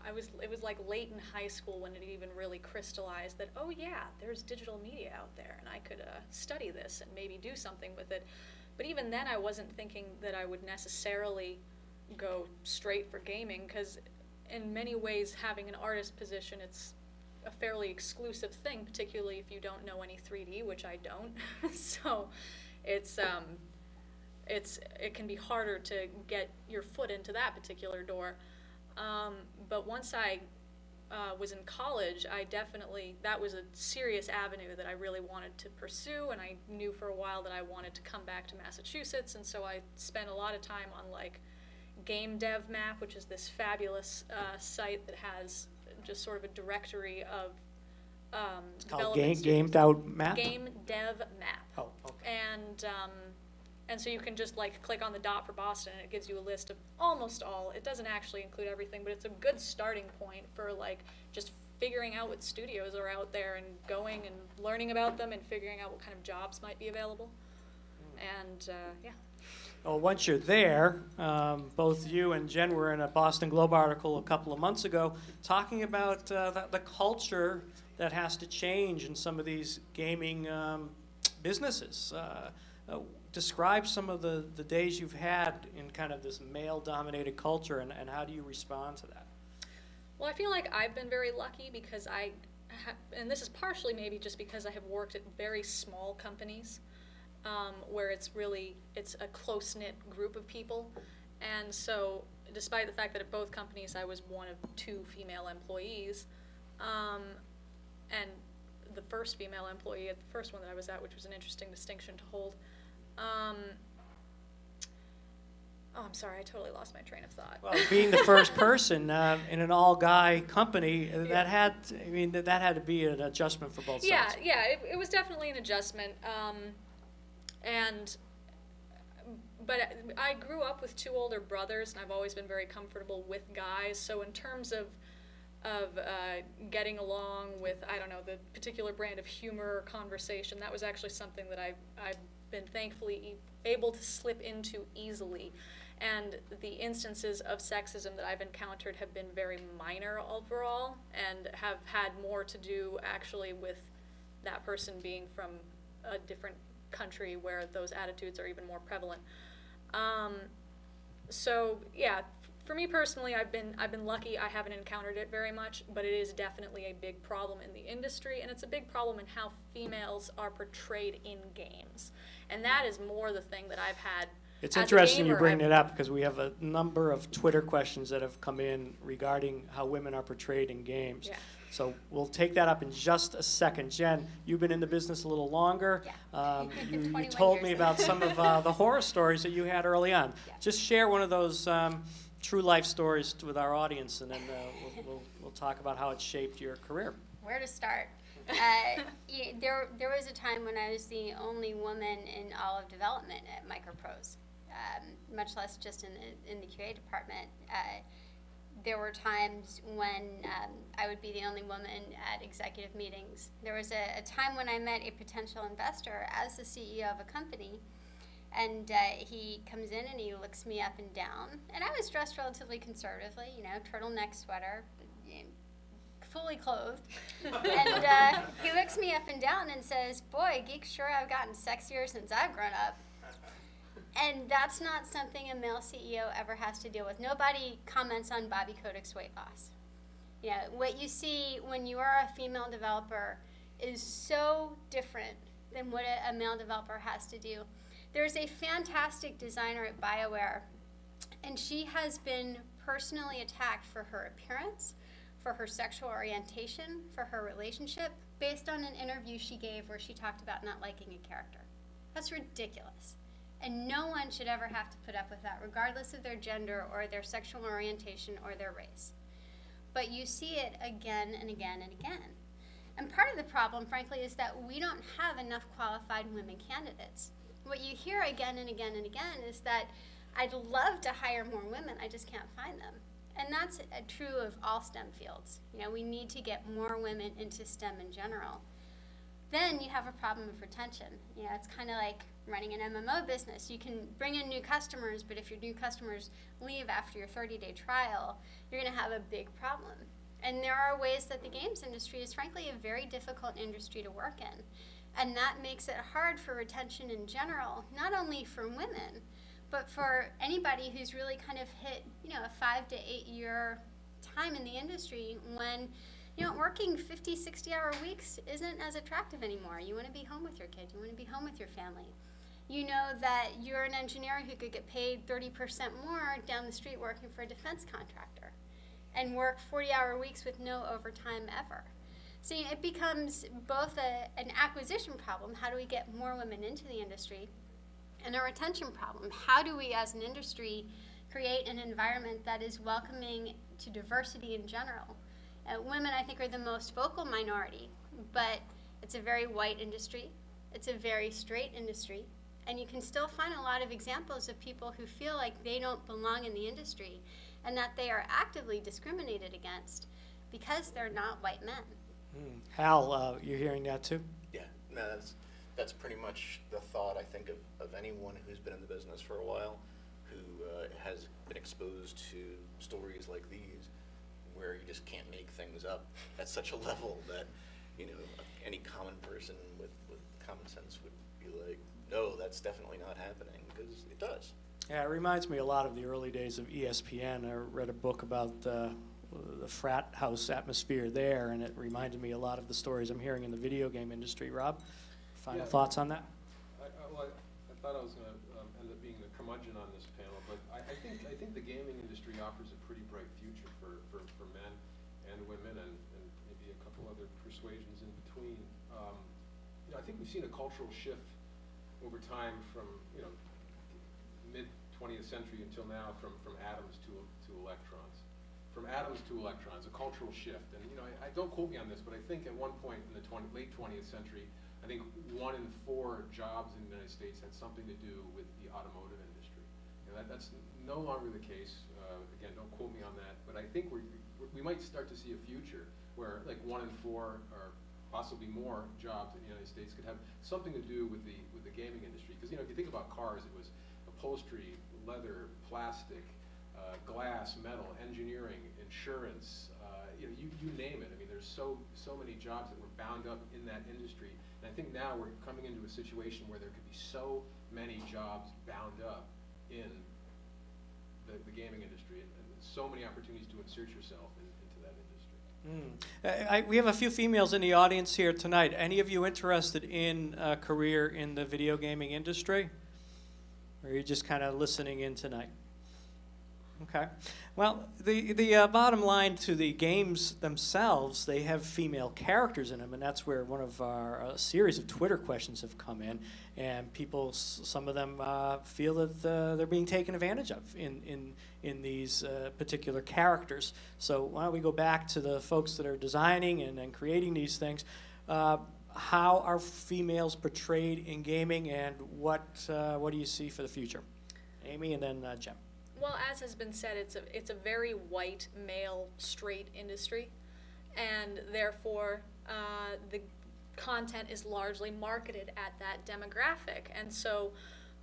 it was like late in high school when it even really crystallized that, oh yeah, there's digital media out there, and I could study this and maybe do something with it. But even then I wasn't thinking that I would necessarily go straight for gaming, because in many ways having an artist position, it's a fairly exclusive thing, particularly if you don't know any 3D, which I don't. So it can be harder to get your foot into that particular door. But once I was in college, that was a serious avenue that I really wanted to pursue, and I knew for a while that I wanted to come back to Massachusetts, and so I spent a lot of time on like Game Dev Map, which is this fabulous site that has just sort of a directory of it's called Gamed Out Map? Game Dev Map. Oh, okay. And so you can just like click on the dot for Boston, and it gives you a list of almost all. It doesn't actually include everything, but it's a good starting point for like just figuring out what studios are out there and going and learning about them and figuring out what kind of jobs might be available. And yeah. Well, once you're there, both you and Jen were in a Boston Globe article a couple of months ago talking about the culture that has to change in some of these gaming businesses. Describe some of the days you've had in kind of this male-dominated culture, and how do you respond to that? Well, I feel like I've been very lucky because and this is partially maybe just because I have worked at very small companies where it's a close-knit group of people. And so despite the fact that at both companies I was one of 2 female employees, and the first female employee at the first one that I was at, which was an interesting distinction to hold. Oh, I'm sorry, I totally lost my train of thought. Well, being the first person in an all-guy company, that had to be an adjustment for both sides. Yeah, it was definitely an adjustment. But I grew up with 2 older brothers, and I've always been very comfortable with guys. So in terms of getting along with, I don't know, the particular brand of humor or conversation, that was actually something that I've been thankfully able to slip into easily. And the instances of sexism that I've encountered have been very minor overall, and have had more to do actually with that person being from a different country where those attitudes are even more prevalent. So yeah, for me personally, I've been lucky. I haven't encountered it very much, but it is definitely a big problem in the industry, and it's a big problem in how females are portrayed in games. And that is more the thing that I've had. It's interesting you bring it up, because we have a number of Twitter questions that have come in regarding how women are portrayed in games. Yeah. So we'll take that up in just a second. Jen, you've been in the business a little longer. Yeah. You told me about some of the horror stories that you had early on. Yeah. Just share one of those true life stories with our audience, and then we'll talk about how it shaped your career. Where to start? There was a time when I was the only woman in all of development at Microprose, much less just in the QA department. There were times when I would be the only woman at executive meetings. There was a time when I met a potential investor as the CEO of a company, and he comes in and he looks me up and down. And I was dressed relatively conservatively, turtleneck sweater, fully clothed. And he looks me up and down and says, "Boy, geeks sure have gotten sexier since I've grown up." And that's not something a male CEO ever has to deal with. Nobody comments on Bobby Kotick's weight loss. What you see when you are a female developer is so different than what a male developer has to do. There's a fantastic designer at BioWare, and she has been personally attacked for her appearance, for her sexual orientation, for her relationship, based on an interview she gave where she talked about not liking a character. That's ridiculous. And no one should ever have to put up with that, regardless of their gender or their sexual orientation or their race. But you see it again and again and again. And part of the problem, frankly, is that we don't have enough qualified women candidates. What you hear again and again and again is that I'd love to hire more women, I just can't find them. And that's true of all STEM fields. We need to get more women into STEM in general. Then you have a problem of retention. It's kind of like running an MMO business. You can bring in new customers, but if your new customers leave after your 30-day trial, you're going to have a big problem. And there are ways that the games industry is frankly a very difficult industry to work in. And that makes it hard for retention in general, not only for women, but for anybody who's really kind of hit, a 5 to 8 year time in the industry when, working 50, 60-hour weeks isn't as attractive anymore. You want to be home with your kids. You want to be home with your family. You know that you're an engineer who could get paid 30% more down the street working for a defense contractor and work 40-hour weeks with no overtime ever. So it becomes both an acquisition problem, how do we get more women into the industry, and a retention problem. How do we as an industry create an environment that is welcoming to diversity in general? Women, I think, are the most vocal minority, but it's a very white industry. It's a very straight industry. And you can still find a lot of examples of people who feel like they don't belong in the industry and that they are actively discriminated against because they're not white men. Hal, you're hearing that too? Yeah, no, that's pretty much the thought, I think, of anyone who's been in the business for a while, who has been exposed to stories like these, where you just can't make things up at such a level that, any common person with common sense would be like, no, that's definitely not happening, because it does. Yeah, it reminds me a lot of the early days of ESPN. I read a book about the frat house atmosphere there, and it reminded me a lot of the stories I'm hearing in the video game industry. Rob, final thoughts on that? I thought I was going to end up being the curmudgeon on this panel, but I think the gaming industry offers a pretty bright future for men and women, and maybe a couple other persuasions in between. I think we've seen a cultural shift over time from mid-20th century until now, from atoms to electrons. From atoms to electrons, a cultural shift. And I don't quote me on this, but I think at one point in the late 20th century, I think 1 in 4 jobs in the United States had something to do with the automotive industry. That's no longer the case. Again, don't quote me on that, but I think we might start to see a future where like 1 in 4 or possibly more jobs in the United States could have something to do with the gaming industry. Because if you think about cars, it was upholstery, leather, plastic, glass, metal, engineering, insurance, you name it. I mean, there's so many jobs that were bound up in that industry. And I think now we're coming into a situation where there could be so many jobs bound up in the gaming industry, and so many opportunities to insert yourself into that industry. We have a few females in the audience here tonight. Any of you interested in a career in the video gaming industry? Or are you just kind of listening in tonight? Okay. Well, the bottom line to the games themselves, they have female characters in them, and that's where one of our series of Twitter questions have come in, and people, some of them feel that they're being taken advantage of in these particular characters. So why don't we go back to the folks that are designing and creating these things. How are females portrayed in gaming, and what do you see for the future? Amy, and then Jem. Well, as has been said, it's a very white, male, straight industry, and therefore the content is largely marketed at that demographic. And so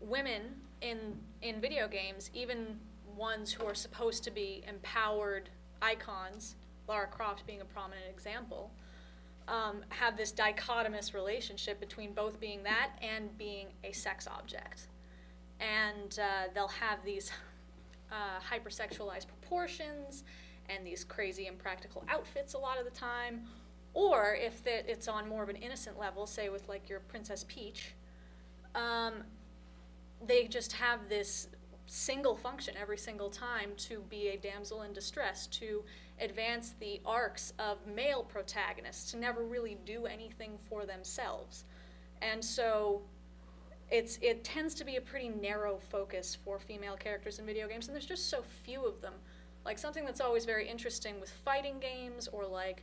women in video games, even ones who are supposed to be empowered icons, Lara Croft being a prominent example, have this dichotomous relationship between both being that and being a sex object. And they'll have these hypersexualized proportions and these crazy impractical outfits a lot of the time. Or if it's on more of an innocent level, say with like your Princess Peach, they just have this single function every single time to be a damsel in distress, to advance the arcs of male protagonists, to never really do anything for themselves. And so it tends to be a pretty narrow focus for female characters in video games, and there's just so few of them. Like something that's always very interesting with fighting games, or like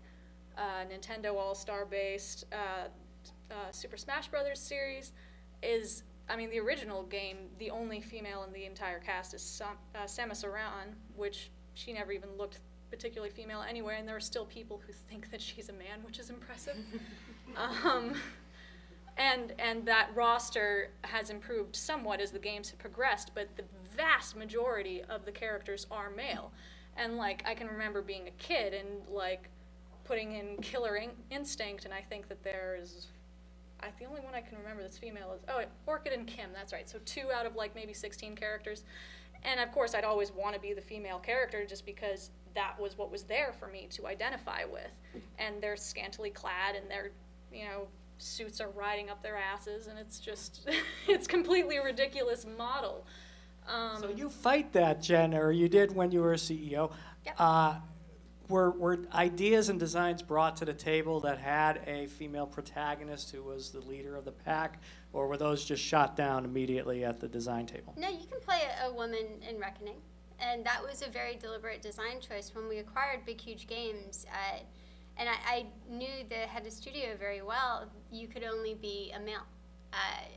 Nintendo All-Star based Super Smash Brothers series is, I mean, the original game, the only female in the entire cast is Samus Aran, which she never even looked particularly female anyway, and there are still people who think that she's a man, which is impressive. And that roster has improved somewhat as the games have progressed, but the vast majority of the characters are male. And like, I can remember being a kid and like putting in Killer Instinct, and I think that there's, the only one I can remember that's female is, Orchid and Kim, that's right. So 2 out of like maybe 16 characters. And of course I'd always want to be the female character just because that was what was there for me to identify with. And they're scantily clad and their, suits are riding up their asses, and it's just, it's completely ridiculous model. So you fight that, Jen, or you did when you were a CEO. Yep. Were ideas and designs brought to the table that had a female protagonist who was the leader of the pack, or were those just shot down immediately at the design table? No, you can play a woman in Reckoning, and that was a very deliberate design choice. When we acquired Big Huge Games, and I knew the head of studio very well, you could only be a male.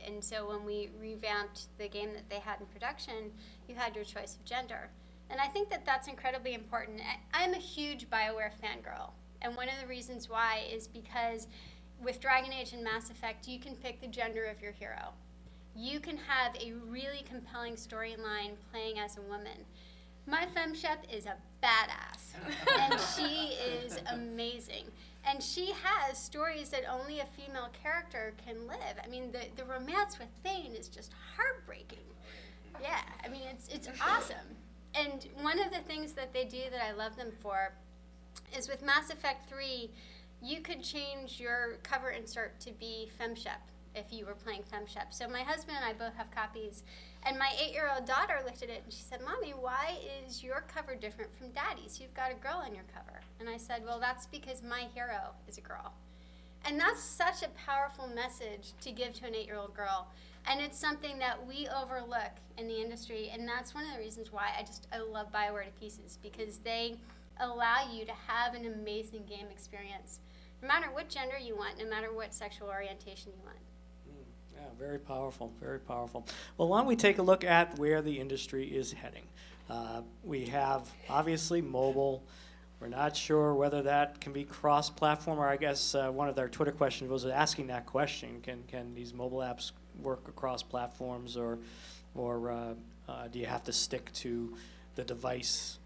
And so when we revamped the game that they had in production, you had your choice of gender. And I think that that's incredibly important. I'm a huge BioWare fangirl, and one of the reasons why is because with Dragon Age and Mass Effect, you can pick the gender of your hero. You can have a really compelling storyline playing as a woman. My femshep is a badass, and she is amazing. And she has stories that only a female character can live. I mean, the romance with Thane is just heartbreaking. Yeah, I mean, it's awesome. And one of the things that they do that I love them for is with Mass Effect 3, you could change your cover insert to be femshep if you were playing femshep. So my husband and I both have copies, and my 8-year-old daughter looked at it and she said, "Mommy, why is your cover different from Daddy's? You've got a girl on your cover." And I said, "Well, that's because my hero is a girl." And that's such a powerful message to give to an 8-year-old girl. And it's something that we overlook in the industry, and that's one of the reasons why I love BioWare to pieces, because they allow you to have an amazing game experience, no matter what gender you want, no matter what sexual orientation you want. Yeah, very powerful, very powerful. Well, why don't we take a look at where the industry is heading? We have, obviously, mobile. We're not sure whether that can be cross-platform, or I guess one of their Twitter questions was asking that question, can these mobile apps work across platforms, or do you have to stick to the device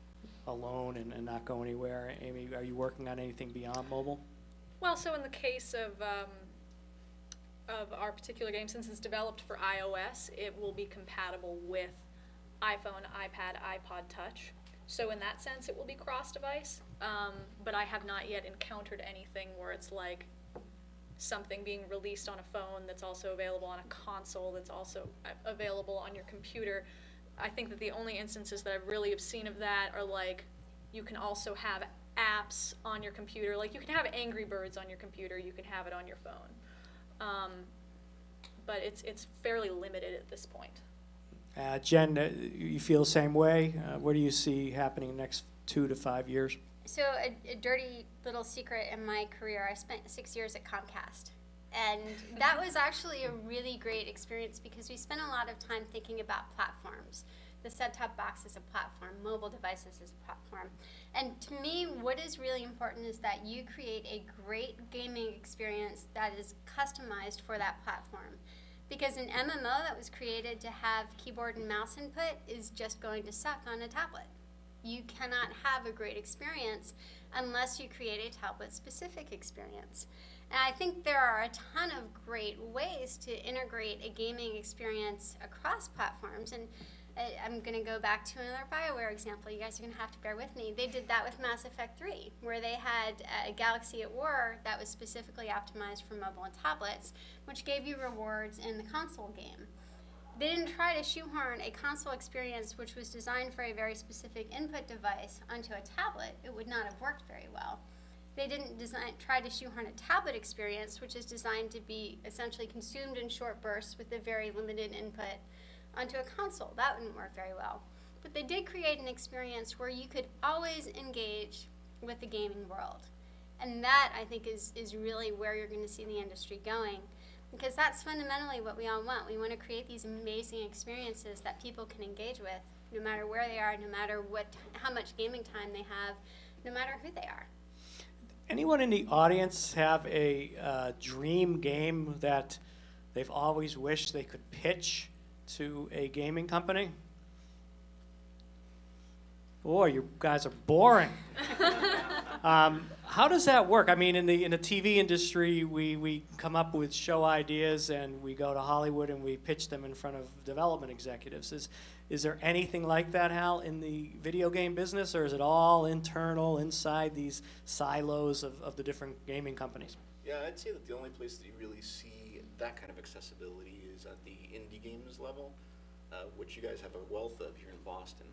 alone and not go anywhere? Amy, are you working on anything beyond mobile? Well, so in the case of our particular game, since it's developed for iOS, it will be compatible with iPhone, iPad, iPod Touch. So in that sense, it will be cross-device, but I have not yet encountered anything where it's like something being released on a phone that's also available on a console that's also available on your computer. I think that the only instances that I really have seen of that are like, you can also have apps on your computer. Like, you can have Angry Birds on your computer, you can have it on your phone. But it's fairly limited at this point. Jen, you feel the same way? What do you see happening in the next 2 to 5 years? So a dirty little secret in my career, I spent 6 years at Comcast. And that was actually a really great experience because we spent a lot of time thinking about platforms. The set-top box is a platform, mobile devices is a platform. And to me, what is really important is that you create a great gaming experience that is customized for that platform. Because an MMO that was created to have keyboard and mouse input is just going to suck on a tablet. You cannot have a great experience unless you create a tablet-specific experience. And I think there are a ton of great ways to integrate a gaming experience across platforms. And I'm going to go back to another BioWare example. You guys are going to have to bear with me. They did that with Mass Effect 3, where they had a Galaxy at War that was specifically optimized for mobile and tablets, which gave you rewards in the console game. They didn't try to shoehorn a console experience which was designed for a very specific input device onto a tablet. It would not have worked very well. They didn't try to shoehorn a tablet experience which is designed to be essentially consumed in short bursts with a very limited input onto a console. That wouldn't work very well. But they did create an experience where you could always engage with the gaming world. And that, I think, is really where you're going to see the industry going. Because that's fundamentally what we all want. We want to create these amazing experiences that people can engage with, no matter where they are, no matter how much gaming time they have, no matter who they are. Anyone in the audience have a dream game that they've always wished they could pitch to a gaming company? Boy, you guys are boring. How does that work? I mean, in the TV industry, we come up with show ideas and we go to Hollywood and we pitch them in front of development executives. Is there anything like that, Hal, in the video game business, or is it all internal, inside these silos of the different gaming companies? Yeah, I'd say that the only place that you really see that kind of accessibility is at the indie games level, which you guys have a wealth of here in Boston.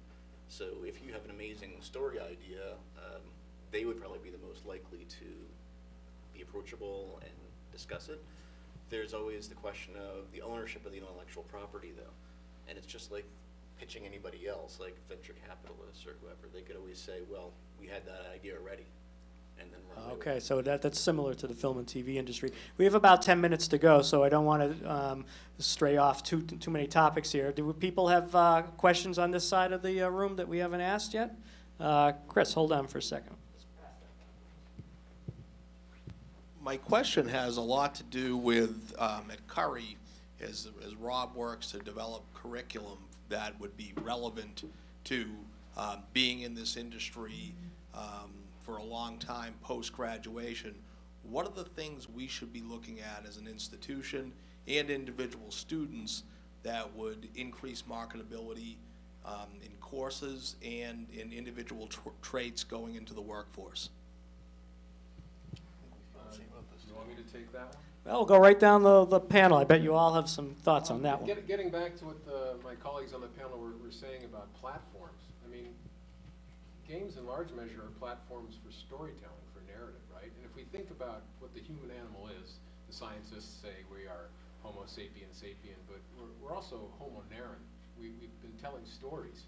So if you have an amazing story idea, they would probably be the most likely to be approachable and discuss it. There's always the question of the ownership of the intellectual property, though. And it's just like pitching anybody else, like venture capitalists or whoever. They could always say, well, we had that idea already, and then run away with Okay, it. so that's similar to the film and TV industry. We have about 10 minutes to go, so I don't want to stray off too many topics here. Do people have questions on this side of the room that we haven't asked yet? Chris, hold on for a second. My question has a lot to do with at Curry, as Rob works to develop curriculum that would be relevant to being in this industry for a long time post-graduation. What are the things we should be looking at as an institution and individual students that would increase marketability in courses and in individual traits going into the workforce? You want me to take that one? Well, we'll go right down the panel. I bet you all have some thoughts on that one. Getting back to what my colleagues on the panel were saying about platforms, I mean, games in large measure are platforms for storytelling, for narrative, right? And if we think about what the human animal is, the scientists say we are Homo sapien sapien, but we're also Homo narran. We've been telling stories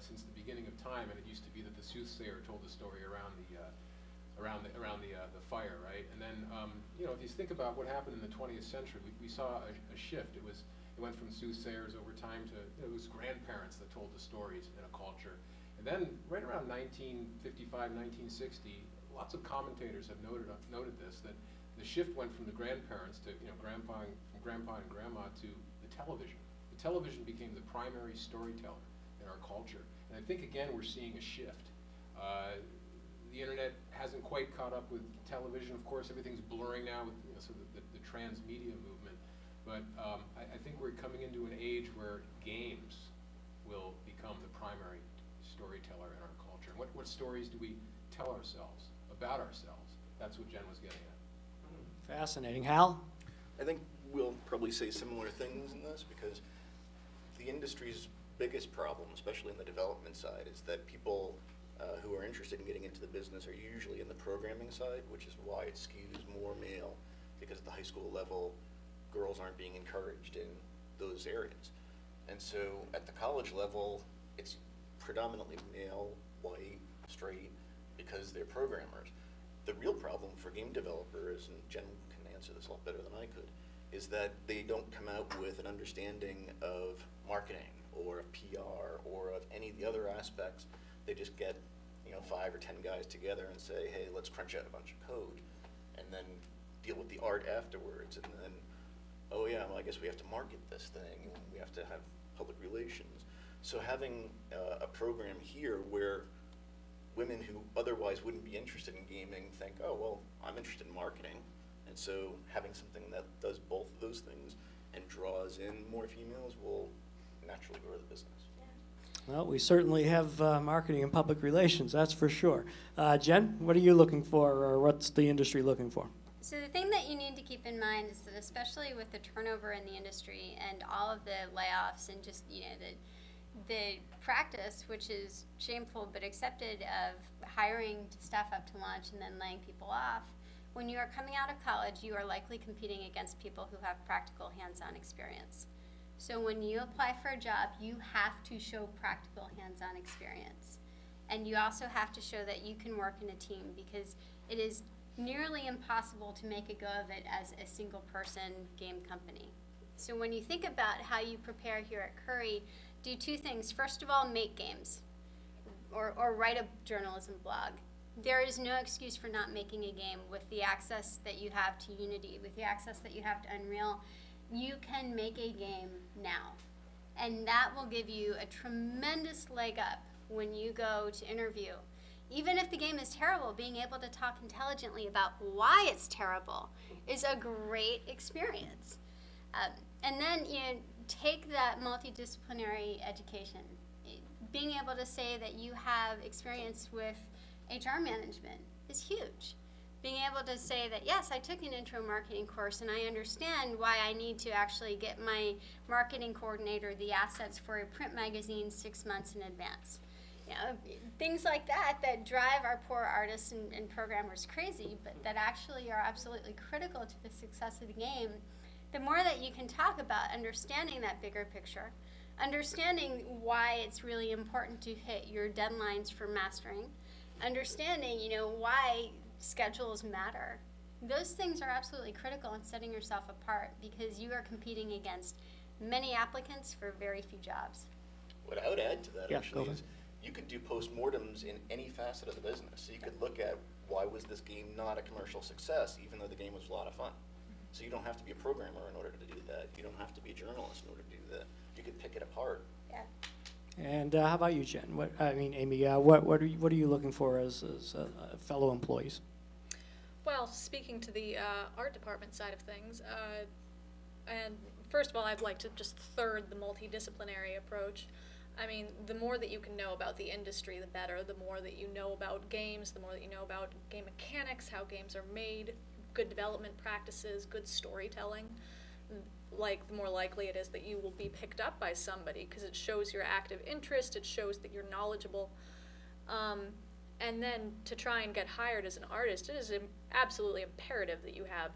since the beginning of time, and it used to be that the soothsayer told the story around the fire, right? And then, you know, if you think about what happened in the 20th century, we saw a shift. It went from soothsayers over time to, it was grandparents that told the stories in a culture. And then, right around 1955, 1960, lots of commentators have noted this, that the shift went from the grandparents to, you know, grandpa and grandma to the television. The television became the primary storyteller in our culture. And I think, again, we're seeing a shift. The internet hasn't quite caught up with television. Of course, everything's blurring now with, you know, sort of the transmedia movement. But I think we're coming into an age where games will become the primary storyteller in our culture. And what stories do we tell ourselves about ourselves? That's what Jen was getting at. Fascinating. Hal? I think we'll probably say similar things in this because the industry's biggest problem, especially in the development side, is that people who are interested in getting into the business are usually in the programming side, which is why it skews more male, because at the high school level, girls aren't being encouraged in those areas. And so at the college level, it's predominantly male, white, straight, because they're programmers. The real problem for game developers, and Jen can answer this a lot better than I could, is that they don't come out with an understanding of marketing or of PR or of any of the other aspects. They just get, you know, 5 or 10 guys together and say, hey, let's crunch out a bunch of code, and then deal with the art afterwards, and then, oh yeah, well, I guess we have to market this thing, and we have to have public relations. So having a program here where women who otherwise wouldn't be interested in gaming think, oh, well, I'm interested in marketing, and so having something that does both of those things and draws in more females will naturally grow the business. Well, we certainly have marketing and public relations, that's for sure. Jen, what are you looking for, or what's the industry looking for? So the thing that you need to keep in mind is that especially with the turnover in the industry and all of the layoffs and just, you know, the practice, which is shameful but accepted, of hiring staff up to lunch and then laying people off, when you are coming out of college, you are likely competing against people who have practical hands-on experience. So when you apply for a job, you have to show practical hands-on experience. And you also have to show that you can work in a team, because it is nearly impossible to make a go of it as a single person game company. So when you think about how you prepare here at Curry, do 2 things. First of all, make games or write a journalism blog. There is no excuse for not making a game with the access that you have to Unity, with the access that you have to Unreal. you can make a game now. And that will give you a tremendous leg up when you go to interview. Even if the game is terrible, being able to talk intelligently about why it's terrible is a great experience. And then take that multidisciplinary education. Being able to say that you have experience with HR management is huge. Being able to say that, yes, I took an intro marketing course and I understand why I need to actually get my marketing coordinator the assets for a print magazine 6 months in advance. Things like that drive our poor artists and programmers crazy, but that actually are absolutely critical to the success of the game. The more that you can talk about understanding that bigger picture, understanding why it's really important to hit your deadlines for mastering, understanding, why schedules matter. Those things are absolutely critical in setting yourself apart because you are competing against many applicants for very few jobs. What I would add to that actually go is you could do postmortems in any facet of the business. So you could look at why was this game not a commercial success even though the game was a lot of fun. So you don't have to be a programmer in order to do that. You don't have to be a journalist in order to do that. You could pick it apart. Yeah. And how about you, Jen? Amy, what are you looking for as fellow employees? Well, speaking to the art department side of things, and first of all, I'd like to just third the multidisciplinary approach. I mean, the more that you can know about the industry, the better. The more that you know about games, the more that you know about game mechanics, how games are made, good development practices, good storytelling. Like, the more likely it is that you will be picked up by somebody because it shows your active interest, it shows that you're knowledgeable. And then to try and get hired as an artist, it is absolutely imperative that you have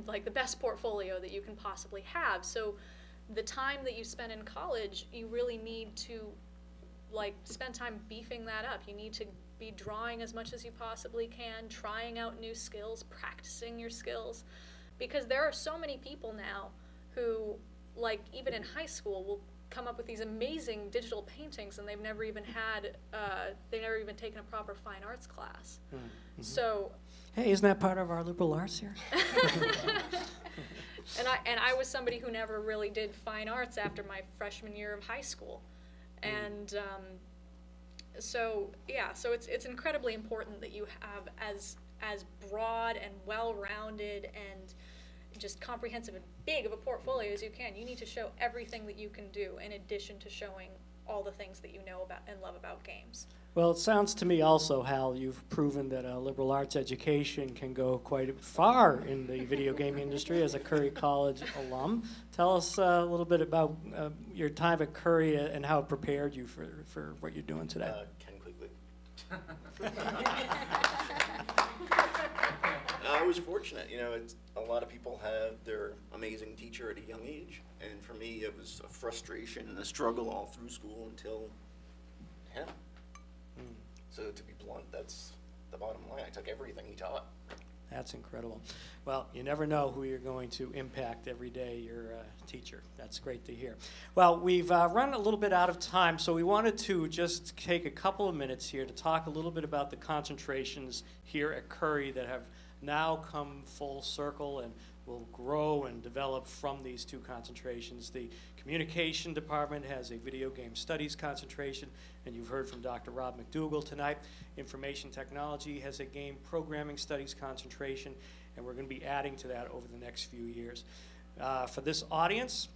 like the best portfolio that you can possibly have. So the time that you spend in college, you really need to spend time beefing that up. You need to be drawing as much as you possibly can, trying out new skills, practicing your skills, because there are so many people now who, even in high school, will come up with these amazing digital paintings and they've never even taken a proper fine arts class. Mm-hmm. So, hey, isn't that part of our liberal arts here? And I was somebody who never really did fine arts after my freshman year of high school. And so it's incredibly important that you have as broad and well-rounded and just comprehensive and big of a portfolio as you can. You need to show everything that you can do in addition to showing all the things that you know about and love about games. Well, it sounds to me also, Hal, you've proven that a liberal arts education can go quite far in the video game industry as a Curry College alum. Tell us a little bit about your time at Curry and how it prepared you for what you're doing today. Ken quickly. I was fortunate. A lot of people have their amazing teacher at a young age, and for me it was a frustration and a struggle all through school until him. So to be blunt, that's the bottom line. I took everything he taught. That's incredible. Well, you never know who you're going to impact every day, your teacher. That's great to hear. Well, we've run a little bit out of time, so we wanted to just take a couple of minutes here to talk a little bit about the concentrations here at Curry that have now come full circle and will grow and develop from these two concentrations. The communication department has a video game studies concentration, and you've heard from Dr. Rob MacDougall tonight. Information technology has a game programming studies concentration, and we're going to be adding to that over the next few years. For this audience,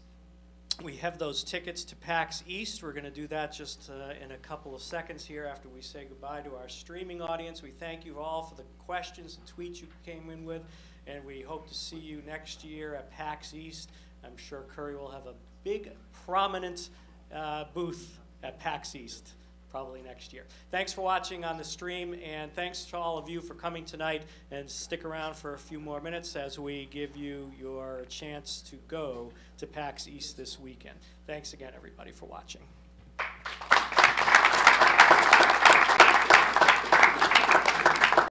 we have those tickets to PAX East. We're going to do that just in a couple of seconds here after we say goodbye to our streaming audience. We thank you all for the questions and tweets you came in with, and we hope to see you next year at PAX East. I'm sure Curry will have a big, prominent booth at PAX East probably next year. Thanks for watching on the stream, and thanks to all of you for coming tonight, and stick around for a few more minutes as we give you your chance to go to PAX East this weekend. Thanks again, everybody, for watching.